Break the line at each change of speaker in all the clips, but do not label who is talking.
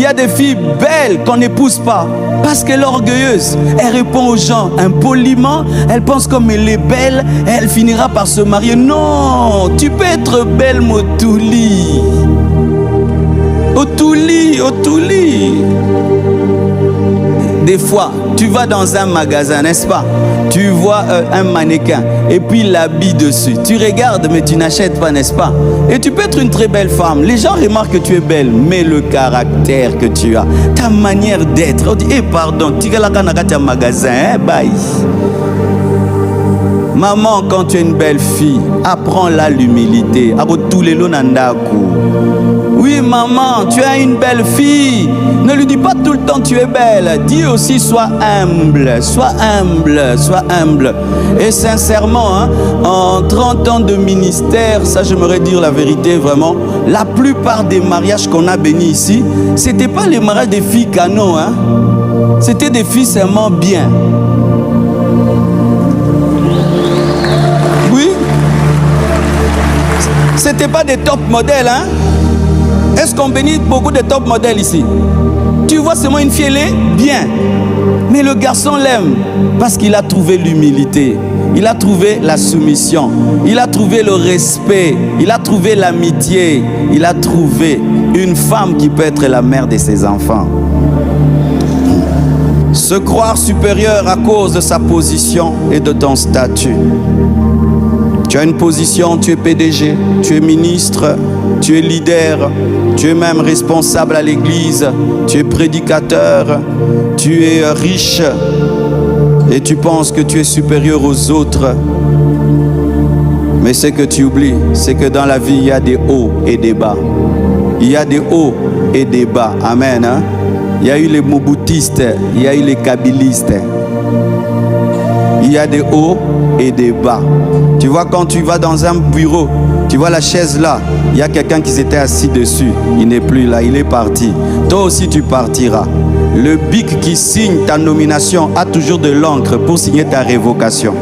Il y a des filles belles qu'on n'épouse pas parce qu'elle est orgueilleuse. Elle répond aux gens impoliment. Elle pense comme elle est belle, elle finira par se marier. Non, tu peux être belle, Motouli. Otouli. Des fois, tu vas dans un magasin, n'est-ce pas? Tu vois un mannequin et puis l'habit dessus. Tu regardes, mais tu n'achètes pas, n'est-ce pas? Et tu peux être une très belle femme. Les gens remarquent que tu es belle, mais le caractère que tu as, ta manière d'être. On dit, pardon, tu vas dans un magasin, bye. Maman, quand tu es une belle fille, apprends-la l'humilité. Oui, maman, tu es une belle fille. Ne lui dis pas tout le temps tu es belle. Dis aussi sois humble, sois humble, sois humble. Et sincèrement, hein, en 30 ans de ministère, ça j'aimerais dire la vérité vraiment, la plupart des mariages qu'on a bénis ici, c'était pas les mariages des filles canons, hein. C'était des filles seulement bien. C'était pas des top modèles, hein? Est-ce qu'on bénit beaucoup de top modèles ici? Tu vois seulement une fille, elle est bien. Mais le garçon l'aime parce qu'il a trouvé l'humilité. Il a trouvé la soumission. Il a trouvé le respect. Il a trouvé l'amitié. Il a trouvé une femme qui peut être la mère de ses enfants. Se croire supérieur à cause de sa position et de ton statut. Tu as une position, tu es PDG, tu es ministre, tu es leader, tu es même responsable à l'église, tu es prédicateur, tu es riche et tu penses que tu es supérieur aux autres. Mais ce que tu oublies, c'est que dans la vie, il y a des hauts et des bas. Il y a des hauts et des bas. Amen. Hein? Il y a eu les moboutistes, il y a eu les kabylistes. Il y a des hauts et des bas. Tu vois, quand tu vas dans un bureau, tu vois la chaise là, il y a quelqu'un qui s'était assis dessus. Il n'est plus là, il est parti. Toi aussi, tu partiras. Le bic qui signe ta nomination a toujours de l'encre pour signer ta révocation.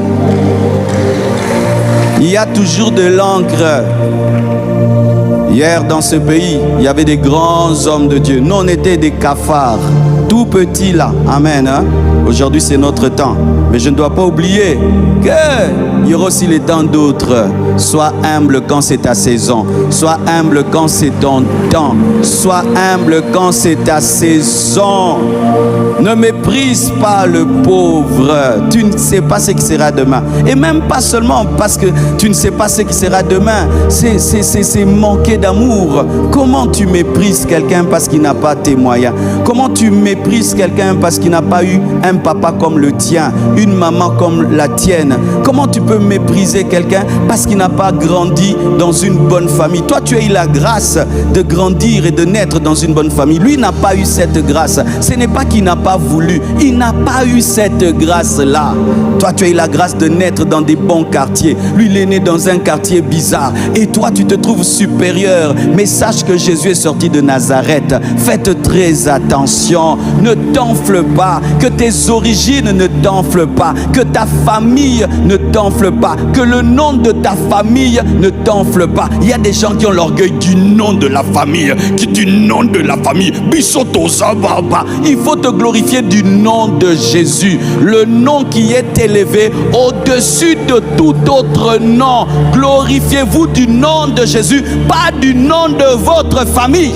Il y a toujours de l'encre. Hier, dans ce pays, il y avait des grands hommes de Dieu. Nous, on était des cafards, tout petits là. Amen. Hein? Aujourd'hui, c'est notre temps. Mais je ne dois pas oublier qu'il y aura aussi les temps d'autres. Sois humble quand c'est ta saison. Sois humble quand c'est ton temps. Sois humble quand c'est ta saison. Ne méprise pas le pauvre. Tu ne sais pas ce qui sera demain. Et même pas seulement parce que tu ne sais pas ce qui sera demain. C'est manquer d'amour. Comment tu méprises quelqu'un parce qu'il n'a pas tes moyens? Comment tu méprises quelqu'un parce qu'il n'a pas eu un papa comme le tien, une maman comme la tienne? Comment tu peux mépriser quelqu'un parce qu'il n'a pas grandi dans une bonne famille? Toi, tu as eu la grâce de grandir et de naître dans une bonne famille. Lui n'a pas eu cette grâce. Ce n'est pas qu'il n'a pas voulu. Il n'a pas eu cette grâce-là. Toi, tu as eu la grâce de naître dans des bons quartiers. Lui, il est né dans un quartier bizarre. Et toi, tu te trouves supérieur. Mais sache que Jésus est sorti de Nazareth. Faites très attention. Ne t'enfle pas. Que tes origines ne t'enflent pas. Que ta famille ne t'enfle pas. Que le nom de ta famille ne t'enfle pas. Il y a des gens qui ont l'orgueil du nom de la famille. Du nom de la famille. Il faut te glorifier du nom de Jésus. Le nom qui est élevé au-dessus de tout autre nom. Glorifiez-vous du nom de Jésus, pas du nom de votre famille.